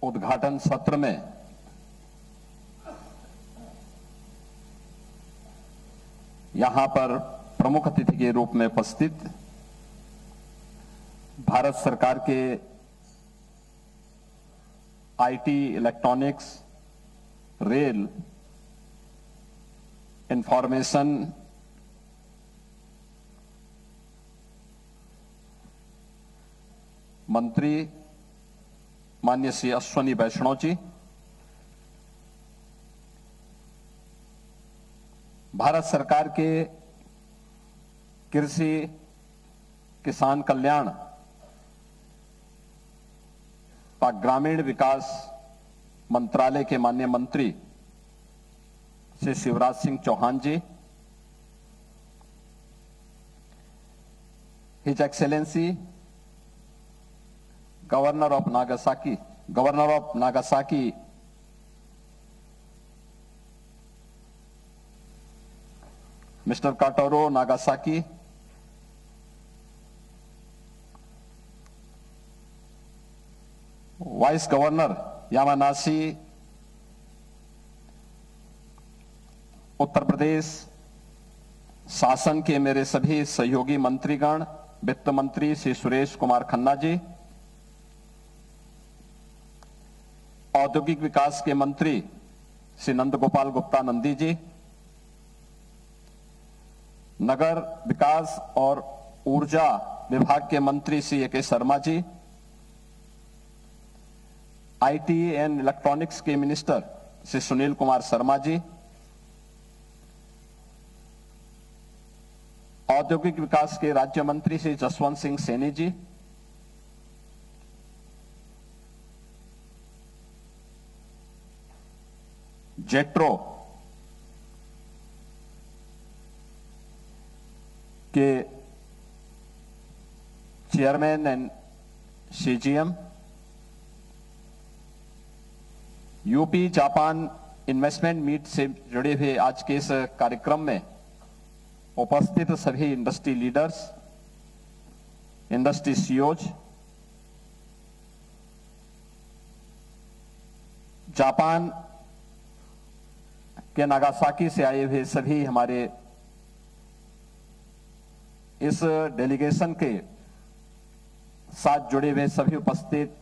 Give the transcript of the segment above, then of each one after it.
उद्घाटन सत्र में यहां पर प्रमुख अतिथि के रूप में उपस्थित भारत सरकार के आईटी, इलेक्ट्रॉनिक्स, रेल, इंफॉर्मेशन, मंत्री माननीय श्री अश्विनी वैष्णव जी, भारत सरकार के कृषि किसान कल्याण व ग्रामीण विकास मंत्रालय के माननीय मंत्री Shri Shivraj Singh Chouhan ji, his excellency governor of Nagasaki mister Katoro Nagasaki, vice governor Yamanashi Uttar Pradesh शासन के मेरे सभी सहयोगी मंत्रीगण, वित्त मंत्री श्री सुरेश कुमार खन्ना जी, औद्योगिक विकास के मंत्री श्री नंद गोपाल गुप्ता नंदी जी, नगर विकास और ऊर्जा विभाग के मंत्री Shri A K Sharma ji, IT and electronics के मिनिस्टर श्री सुनील कुमार शर्मा जी, औद्योगिक विकास के राज्य मंत्री श्री जसवंत सिंह सैनी जी, जेट्रो के chairman and CGM, UP Japan investment meet से जुड़े हुए आज के इस कार्यक्रम में उपस्थित सभी industry leaders, industry CEOs, Japan के नागासाकी से आए हुए सभी हमारे इस डेलीगेशन के साथ जुड़े हुए सभी उपस्थित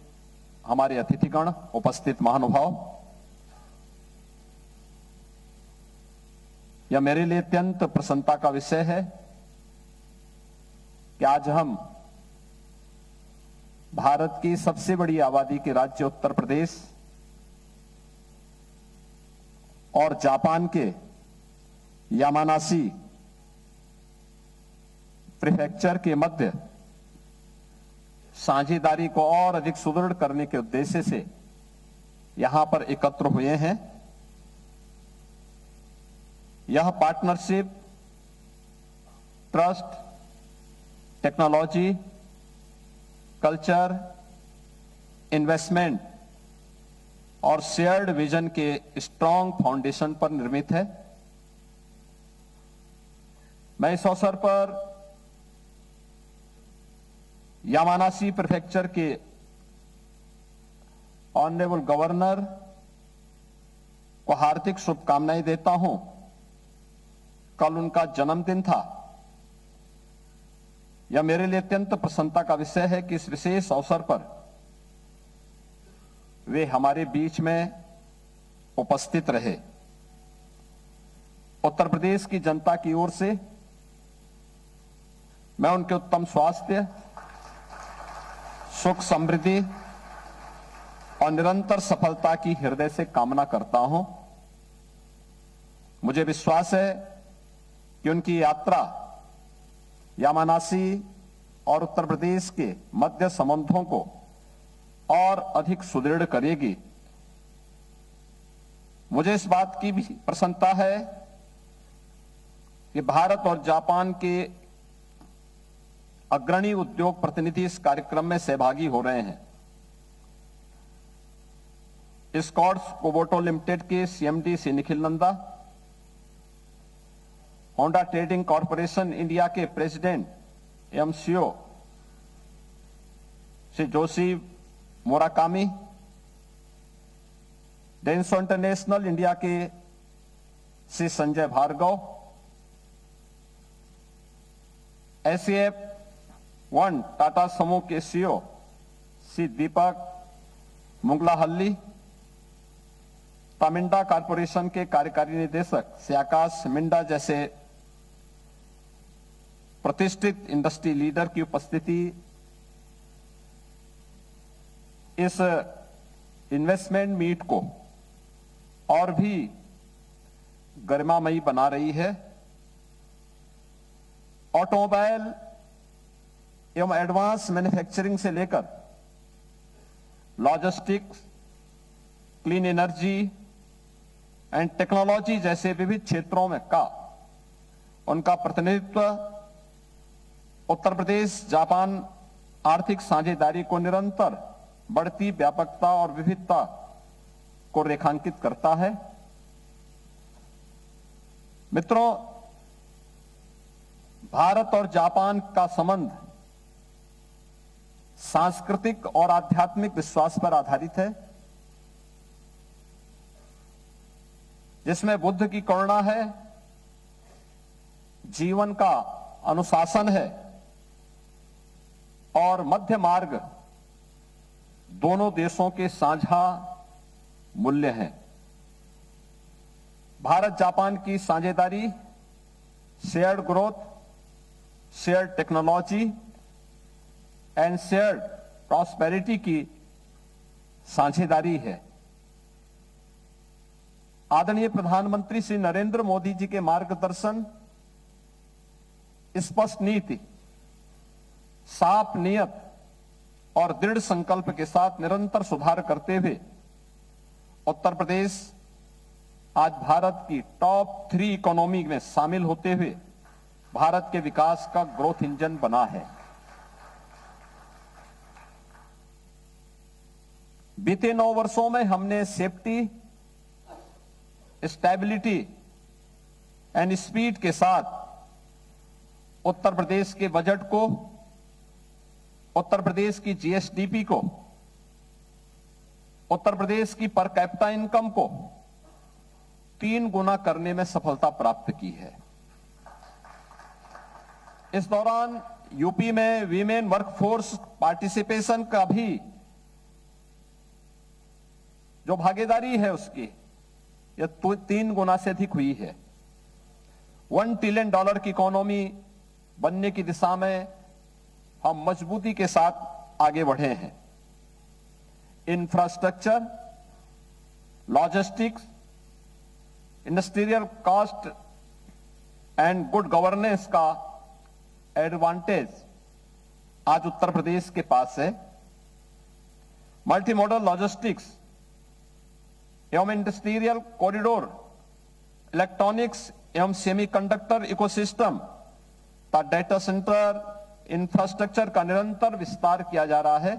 हमारे अतिथिगण, उपस्थित महानुभाव, यह मेरे लिए अत्यंत प्रसन्नता का विषय है कि आज हम भारत की सबसे बड़ी आबादी के राज्य उत्तर प्रदेश और जापान के यामानासी प्रीफेक्चर के मध्य साझेदारी को और अधिक सुदृढ़ करने के उद्देश्य से यहां पर एकत्र हुए हैं। यह partnership, trust, technology, culture, investment और शेयर्ड विजन के स्ट्रॉन्ग फाउंडेशन पर निर्मित है। मैं इस अवसर पर यामानासी प्रीफेक्चर के ऑनरेबल गवर्नर को हार्दिक शुभकामनाएं देता हूं। कल उनका जन्मदिन था। यह मेरे लिए अत्यंत प्रसन्नता का विषय है कि इस विशेष अवसर पर वे हमारे बीच में उपस्थित रहे। उत्तर प्रदेश की जनता की ओर से मैं उनके उत्तम स्वास्थ्य, सुख, समृद्धि और निरंतर सफलता की हृदय से कामना करता हूं। मुझे विश्वास है कि उनकी यात्रा यामानासी और उत्तर प्रदेश के मध्य संबंधों को और अधिक सुदृढ़ करेगी। मुझे इस बात की भी प्रसन्नता है कि भारत और जापान के अग्रणी उद्योग प्रतिनिधि इस कार्यक्रम में सहभागी हो रहे हैं। स्कॉट्स कोबोटो लिमिटेड के CMD Shri Nikhil Nanda, Honda trading corporation India के प्रेसिडेंट एवं CEO Shri Joshi Morakami, Denso international India के श्री संजय भार्गव, SAF 1 टाटा समूह के CEO श्री दीपक मुंगलाहल्ली, तामिंडा कॉरपोरेशन के कार्यकारी निदेशक श्री आकाश मिंडा जैसे प्रतिष्ठित इंडस्ट्री लीडर की उपस्थिति इस इन्वेस्टमेंट मीट को और भी गरिमामयी बना रही है। ऑटोमोबाइल एवं एडवांस मैन्युफैक्चरिंग से लेकर logistics, clean energy and technology जैसे विविध क्षेत्रों में का उनका प्रतिनिधित्व उत्तर प्रदेश जापान आर्थिक साझेदारी को निरंतर बढ़ती व्यापकता और विविधता को रेखांकित करता है। मित्रों, भारत और जापान का संबंध सांस्कृतिक और आध्यात्मिक विश्वास पर आधारित है, जिसमें बुद्ध की करुणा है, जीवन का अनुशासन है और मध्य मार्ग दोनों देशों के साझा मूल्य हैं। भारत जापान की साझेदारी shared growth, shared technology and shared prosperity की साझेदारी है। आदरणीय प्रधानमंत्री श्री नरेंद्र मोदी जी के मार्गदर्शन, स्पष्ट नीति, साफ नियत और दृढ़ संकल्प के साथ निरंतर सुधार करते हुए उत्तर प्रदेश आज भारत की टॉप 3 इकोनॉमी में शामिल होते हुए भारत के विकास का ग्रोथ इंजन बना है। बीते 9 वर्षों में हमने सेफ्टी, स्टेबिलिटी एंड स्पीड के साथ उत्तर प्रदेश के बजट को, उत्तर प्रदेश की GSDP को, उत्तर प्रदेश की पर कैपिटा इनकम को 3 गुना करने में सफलता प्राप्त की है। इस दौरान यूपी में वीमेन वर्कफोर्स पार्टिसिपेशन का भी जो भागीदारी है उसकी यह 3 गुना से अधिक हुई है। $1 ट्रिलियन की इकोनॉमी बनने की दिशा में हम मजबूती के साथ आगे बढ़े हैं। Infrastructure, logistics, industrial cost and good governance का एडवांटेज आज उत्तर प्रदेश के पास है। मल्टी मॉडल लॉजिस्टिक्स एवं इंडस्ट्रियल कॉरिडोर, इलेक्ट्रॉनिक्स एवं सेमीकंडक्टर इकोसिस्टम का डेटा सेंटर इंफ्रास्ट्रक्चर का निरंतर विस्तार किया जा रहा है।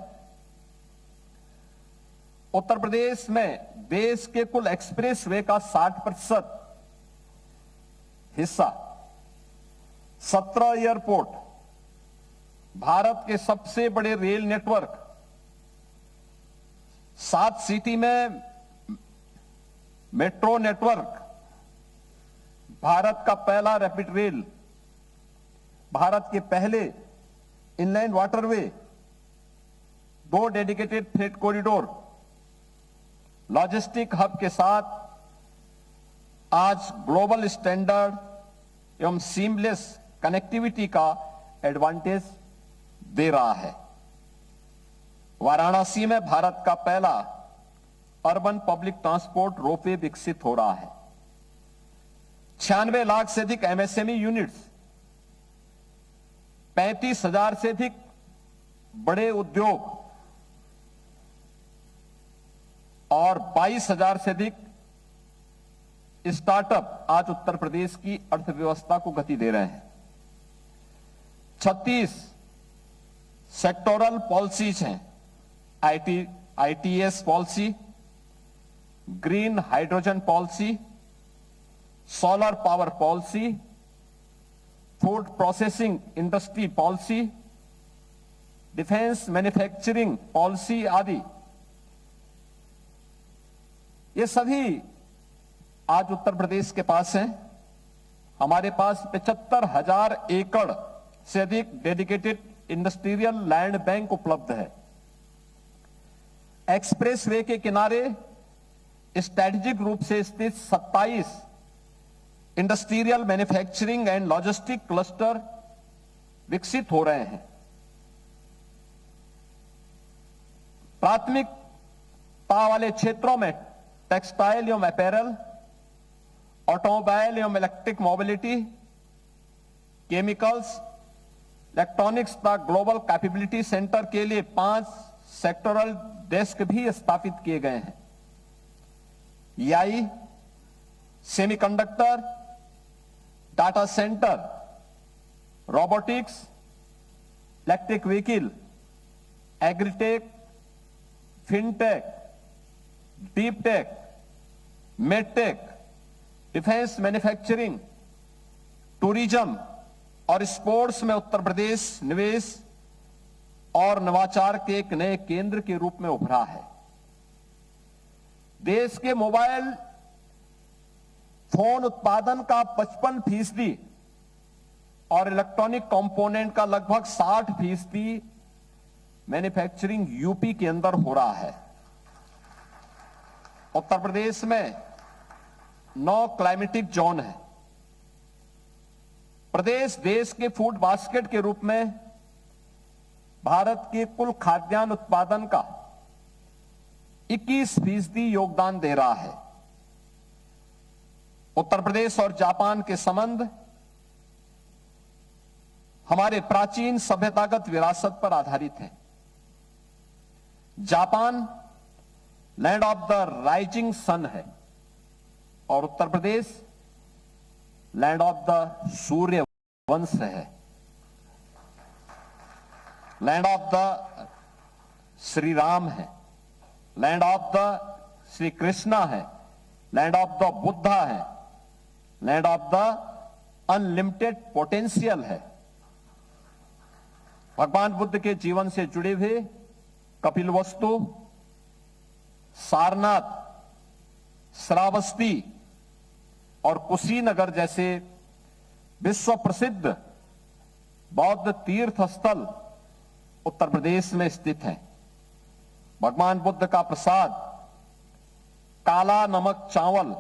उत्तर प्रदेश में देश के कुल एक्सप्रेसवे का 60% हिस्सा, 17 एयरपोर्ट, भारत के सबसे बड़े रेल नेटवर्क, 7 सिटी में मेट्रो नेटवर्क, भारत का पहला रैपिड रेल, भारत के पहले inland waterway, 2 dedicated freight corridor, logistic hub के साथ आज ग्लोबल स्टैंडर्ड एवं सीमलेस कनेक्टिविटी का एडवांटेज दे रहा है। वाराणसी में भारत का पहला अर्बन पब्लिक ट्रांसपोर्ट रोपवे विकसित हो रहा है। 96 लाख से अधिक MSME यूनिट्स, 35,000 से अधिक बड़े उद्योग और 22,000 से अधिक स्टार्टअप आज उत्तर प्रदेश की अर्थव्यवस्था को गति दे रहे हैं। 36 सेक्टोरल पॉलिसीज हैं, ITS policy, green hydrogen policy, solar power policy, food processing industry policy, defence manufacturing policy आदि ये सभी आज उत्तर प्रदेश के पास हैं। हमारे पास 75,000 एकड़ से अधिक डेडिकेटेड इंडस्ट्रियल लैंड बैंक उपलब्ध है। एक्सप्रेसवे के किनारे स्ट्रैटेजिक रूप से स्थित 27 industrial manufacturing and logistic cluster विकसित हो रहे हैं। प्राथमिकता वाले क्षेत्रों में टेक्सटाइल एवं अपैरल, ऑटोमोबाइल एवं इलेक्ट्रिक मोबिलिटी, केमिकल्स, इलेक्ट्रॉनिक्स तथा ग्लोबल कैपेबिलिटी सेंटर के लिए 5 सेक्टोरल डेस्क भी स्थापित किए गए हैं। EI, semiconductor, data centre, robotics, electric vehicle, agritech, fintech, deep tech, medtech, defence manufacturing, tourism और स्पोर्ट्स में उत्तर प्रदेश निवेश और नवाचार के एक नए केंद्र के रूप में उभरा है। देश के मोबाइल फोन उत्पादन का 55% और इलेक्ट्रॉनिक कंपोनेंट का लगभग 60% मैन्युफैक्चरिंग यूपी के अंदर हो रहा है। उत्तर प्रदेश में 9 क्लाइमेटिक जोन है। प्रदेश देश के फूड बास्केट के रूप में भारत के कुल खाद्यान्न उत्पादन का 21% योगदान दे रहा है। उत्तर प्रदेश और जापान के संबंध हमारे प्राचीन सभ्यतागत विरासत पर आधारित है। Japan land of the rising sun है और Uttar Pradesh land of the Surya Vansh है, land of the Shri Ram है, land of the Shri Krishna है, लैंड ऑफ द बुद्धा है, land of the unlimited potential है। भगवान बुद्ध के जीवन से जुड़े हुए कपिलवस्तु, सारनाथ, श्रावस्ती और कुशीनगर जैसे विश्व प्रसिद्ध बौद्ध तीर्थ स्थल उत्तर प्रदेश में स्थित हैं। भगवान बुद्ध का प्रसाद काला नमक चावल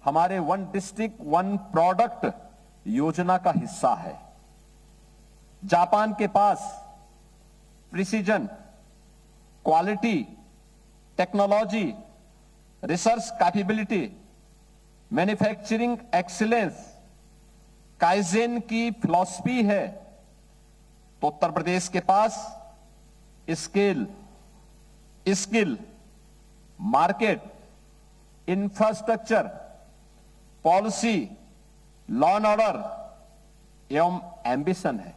हमारे 1 डिस्ट्रिक्ट 1 प्रोडक्ट योजना का हिस्सा है। जापान के पास precision, quality, technology, research capability, manufacturing excellence, kaizen की फिलॉसफी है, तो उत्तर प्रदेश के पास skill, market, infrastructure, policy, law and order एवं एम्बिशन है।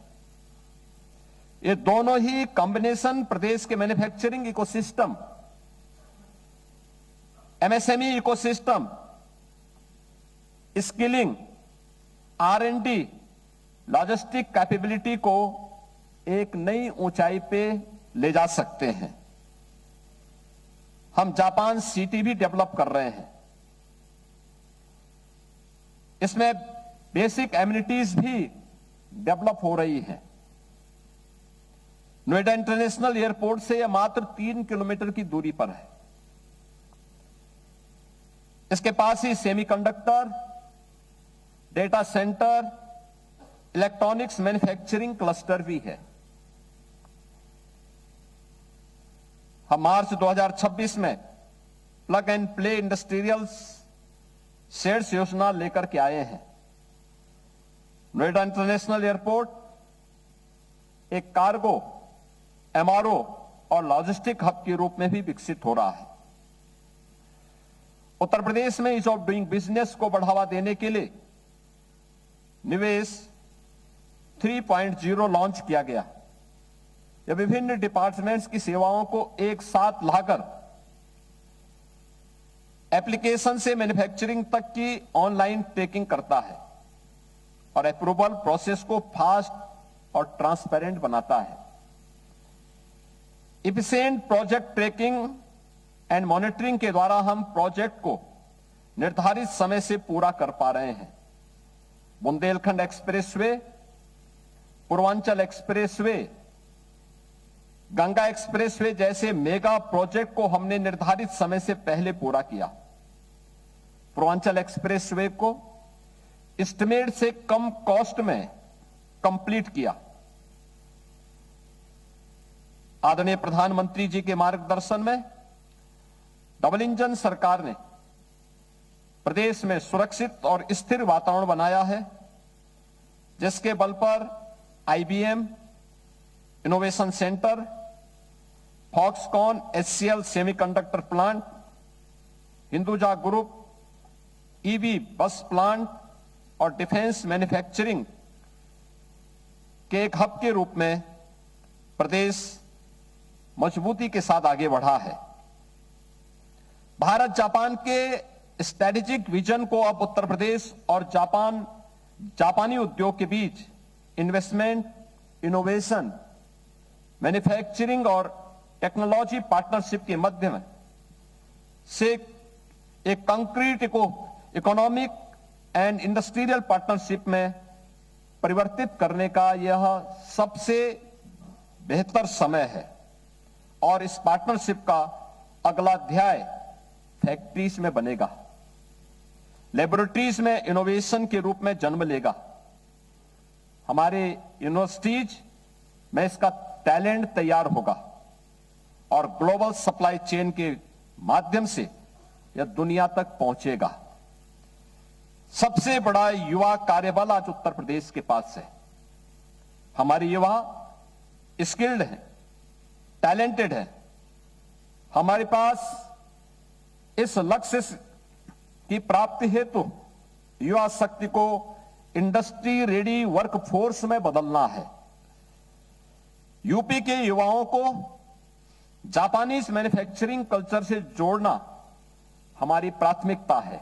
ये दोनों ही कॉम्बिनेशन प्रदेश के manufacturing ecosystem, MSME ecosystem, skilling, R&D, logistic capability को एक नई ऊंचाई पे ले जा सकते हैं। हम जापान सिटी भी डेवलप कर रहे हैं। इसमें बेसिक एमिनिटीज भी डेवलप हो रही हैं। नोएडा इंटरनेशनल एयरपोर्ट से यह मात्र 3 किलोमीटर की दूरी पर है। इसके पास ही semiconductor, data centre, electronics manufacturing cluster भी है। हम मार्च 2026 में plug and play industrial sheds योजना लेकर के आए हैं। नोएडा इंटरनेशनल एयरपोर्ट एक कार्गो, MRO और लॉजिस्टिक हब के रूप में भी विकसित हो रहा है। उत्तर प्रदेश में ईज ऑफ डूइंग बिजनेस को बढ़ावा देने के लिए निवेश 3.0 लॉन्च किया गया। यह विभिन्न डिपार्टमेंट्स की सेवाओं को एक साथ लाकर एप्लीकेशन से मैन्युफैक्चरिंग तक की ऑनलाइन ट्रैकिंग करता है और अप्रूवल प्रोसेस को फास्ट और ट्रांसपेरेंट बनाता है। Efficient project tracking and monitoring के द्वारा हम प्रोजेक्ट को निर्धारित समय से पूरा कर पा रहे हैं। Bundelkhand expressway, Purvanchal expressway, Ganga expressway जैसे मेगा प्रोजेक्ट को हमने निर्धारित समय से पहले पूरा किया। पूर्वांचल एक्सप्रेसवे को एस्टिमेट से कम कॉस्ट में कंप्लीट किया। आदरणीय प्रधानमंत्री जी के मार्गदर्शन में डबल इंजन सरकार ने प्रदेश में सुरक्षित और स्थिर वातावरण बनाया है, जिसके बल पर IBM innovation centre, Foxconn HCL semiconductor plant, Hinduja group EV बस प्लांट और डिफेंस मैन्युफैक्चरिंग के एक हब के रूप में प्रदेश मजबूती के साथ आगे बढ़ा है। भारत जापान के स्ट्रेटेजिक विजन को अब उत्तर प्रदेश और जापानी उद्योग के बीच इन्वेस्टमेंट, इनोवेशन, मैन्युफैक्चरिंग और टेक्नोलॉजी पार्टनरशिप के माध्यम से एक concrete economic and industrial partnership में परिवर्तित करने का यह सबसे बेहतर समय है और इस पार्टनरशिप का अगला अध्याय फैक्ट्रीज में बनेगा, लेबोरेटरीज में इनोवेशन के रूप में जन्म लेगा। हमारे यूनिवर्सिटीज में इसका टैलेंट तैयार होगा और ग्लोबल सप्लाई चेन के माध्यम से यह दुनिया तक पहुंचेगा। सबसे बड़ा युवा कार्यबल आज उत्तर प्रदेश के पास है। हमारे युवा स्किल्ड हैं, टैलेंटेड हैं। हमारे पास इस लक्ष्य की प्राप्ति हेतु युवा शक्ति को इंडस्ट्री रेडी वर्कफोर्स में बदलना है। यूपी के युवाओं को जापानीज मैन्युफैक्चरिंग कल्चर से जोड़ना हमारी प्राथमिकता है।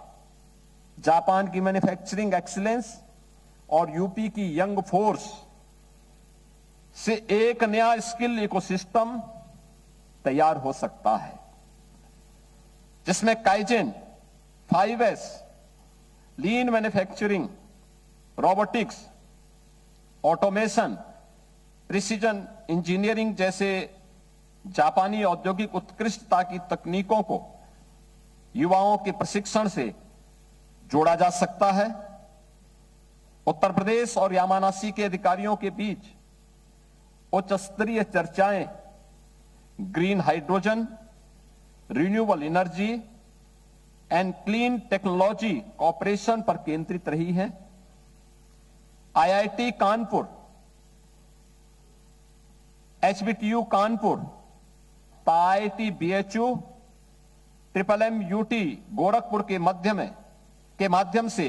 जापान की मैन्युफैक्चरिंग एक्सीलेंस और यूपी की यंग फोर्स से एक नया स्किल इकोसिस्टम तैयार हो सकता है, जिसमें काइजेन, 5S, लीन manufacturing, robotics, automation, precision engineering जैसे जापानी औद्योगिक उत्कृष्टता की तकनीकों को युवाओं के प्रशिक्षण से जोड़ा जा सकता है। उत्तर प्रदेश और यामानासी के अधिकारियों के बीच उच्च स्तरीय चर्चाएं green hydrogen, renewable energy and clean technology cooperation पर केंद्रित रही है। IIT Kanpur, HBTU Kanpur, IIT BHU, MMUT Gorakhpur के माध्यम से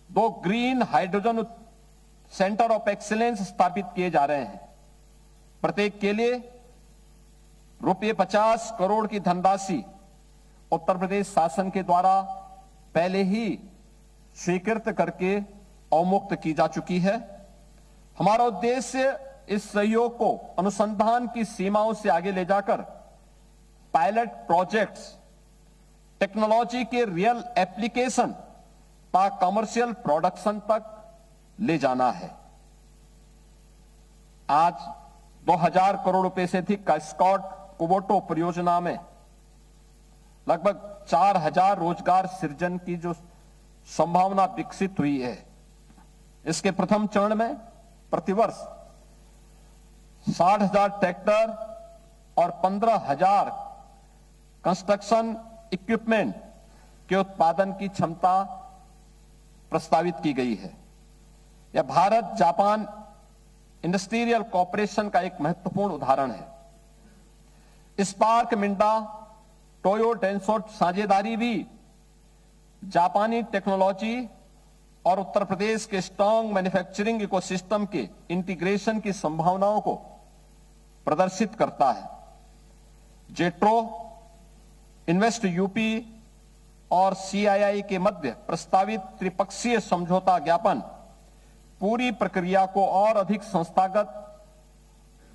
2 green hydrogen centre of excellence स्थापित किए जा रहे हैं। प्रत्येक के लिए ₹50 करोड़ की धनराशि उत्तर प्रदेश शासन के द्वारा पहले ही स्वीकृत करके अवमुक्त की जा चुकी है। हमारा उद्देश्य इस सहयोग को अनुसंधान की सीमाओं से आगे ले जाकर पायलट प्रोजेक्ट्स, टेक्नोलॉजी के रियल एप्लीकेशन का कमर्शियल प्रोडक्शन तक ले जाना है। आज 2000 करोड़ रुपए से अधिक का स्कॉट कुबोटो परियोजना में लगभग 4000 रोजगार सृजन की जो संभावना विकसित हुई है। इसके प्रथम चरण में प्रतिवर्ष 60,000 ट्रैक्टर और 15,000 कंस्ट्रक्शन इक्विपमेंट के उत्पादन की क्षमता प्रस्तावित की गई है। यह भारत जापान इंडस्ट्रियल कॉपरेशन का एक महत्वपूर्ण उदाहरण है। स्पार्क मिंडा टोयो डेंसो साझेदारी भी जापानी टेक्नोलॉजी और उत्तर प्रदेश के स्ट्रांग मैन्युफैक्चरिंग इकोसिस्टम के इंटीग्रेशन की संभावनाओं को प्रदर्शित करता है। जेट्रो, इन्वेस्ट यूपी और CII के मध्य प्रस्तावित त्रिपक्षीय समझौता ज्ञापन पूरी प्रक्रिया को और अधिक संस्थागत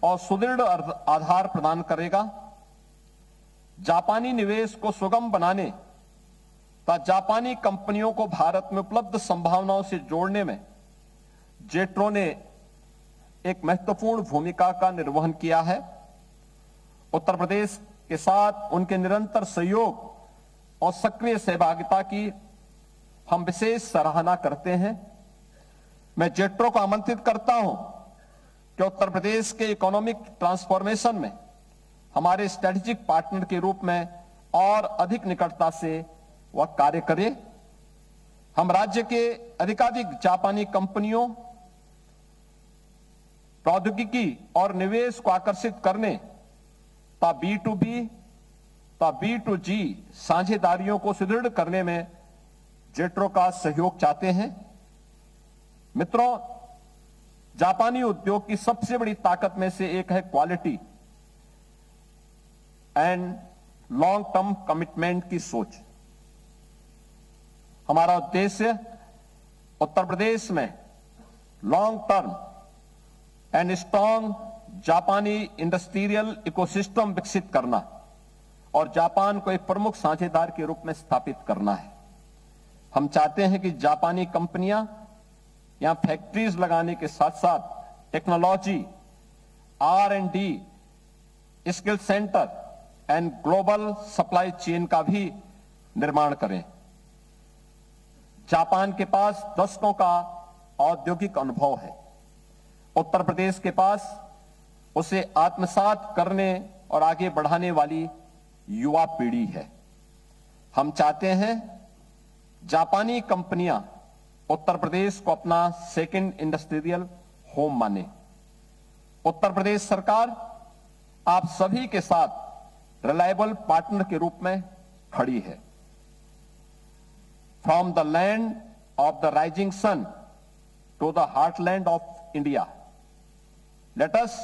और सुदृढ़ आधार प्रदान करेगा। जापानी निवेश को सुगम बनाने तथा जापानी कंपनियों को भारत में उपलब्ध संभावनाओं से जोड़ने में जेट्रो ने एक महत्वपूर्ण भूमिका का निर्वहन किया है। उत्तर प्रदेश के साथ उनके निरंतर सहयोग और सक्रिय सहभागिता की हम विशेष सराहना करते हैं। मैं जेट्रो को आमंत्रित करता हूं कि उत्तर प्रदेश के इकोनॉमिक ट्रांसफॉर्मेशन में हमारे स्ट्रेटेजिक पार्टनर के रूप में और अधिक निकटता से वह कार्य करे। हम राज्य के अधिकाधिक जापानी कंपनियों, प्रौद्योगिकी और निवेश को आकर्षित करने तथा B2B तथा B2G साझेदारियों को सुदृढ़ करने में जेट्रो का सहयोग चाहते हैं। मित्रों, जापानी उद्योग की सबसे बड़ी ताकत में से एक है quality and long term commitment की सोच। हमारा उद्देश्य उत्तर प्रदेश में लॉन्ग टर्म एंड स्ट्रॉन्ग जापानी इंडस्ट्रियल इकोसिस्टम विकसित करना और जापान को एक प्रमुख साझेदार के रूप में स्थापित करना है। हम चाहते हैं कि जापानी कंपनियां यहां फैक्ट्रीज लगाने के साथ साथ technology, R&D, skill centre and global supply chain का भी निर्माण करें। जापान के पास दशकों का औद्योगिक अनुभव है। उत्तर प्रदेश के पास उसे आत्मसात करने और आगे बढ़ाने वाली युवा पीढ़ी है। हम चाहते हैं जापानी कंपनियां उत्तर प्रदेश को अपना सेकंड इंडस्ट्रियल होम माने। उत्तर प्रदेश सरकार आप सभी के साथ रिलायबल पार्टनर के रूप में खड़ी है। From the land of the rising sun to the heartland of India, let us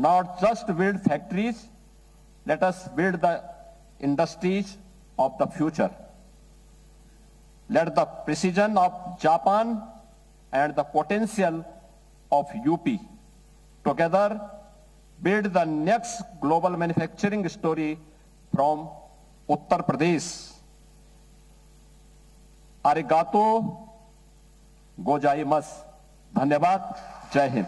not just build factories, let us build the industries of the future. Let the precision of Japan and the potential of UP together build the next global manufacturing story from Uttar Pradesh. Arigato gozaimasu. धन्यवाद। जय हिंद।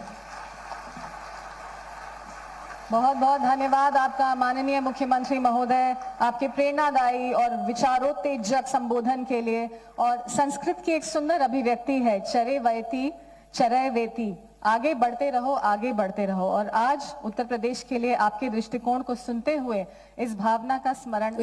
बहुत बहुत धन्यवाद आपका माननीय मुख्यमंत्री महोदय, आपके प्रेरणादायी और विचारोत्तेजक संबोधन के लिए। और संस्कृत की एक सुंदर अभिव्यक्ति है, चरे वयति चरय वेति, आगे बढ़ते रहो, आगे बढ़ते रहो। और आज उत्तर प्रदेश के लिए आपके दृष्टिकोण को सुनते हुए इस भावना का स्मरण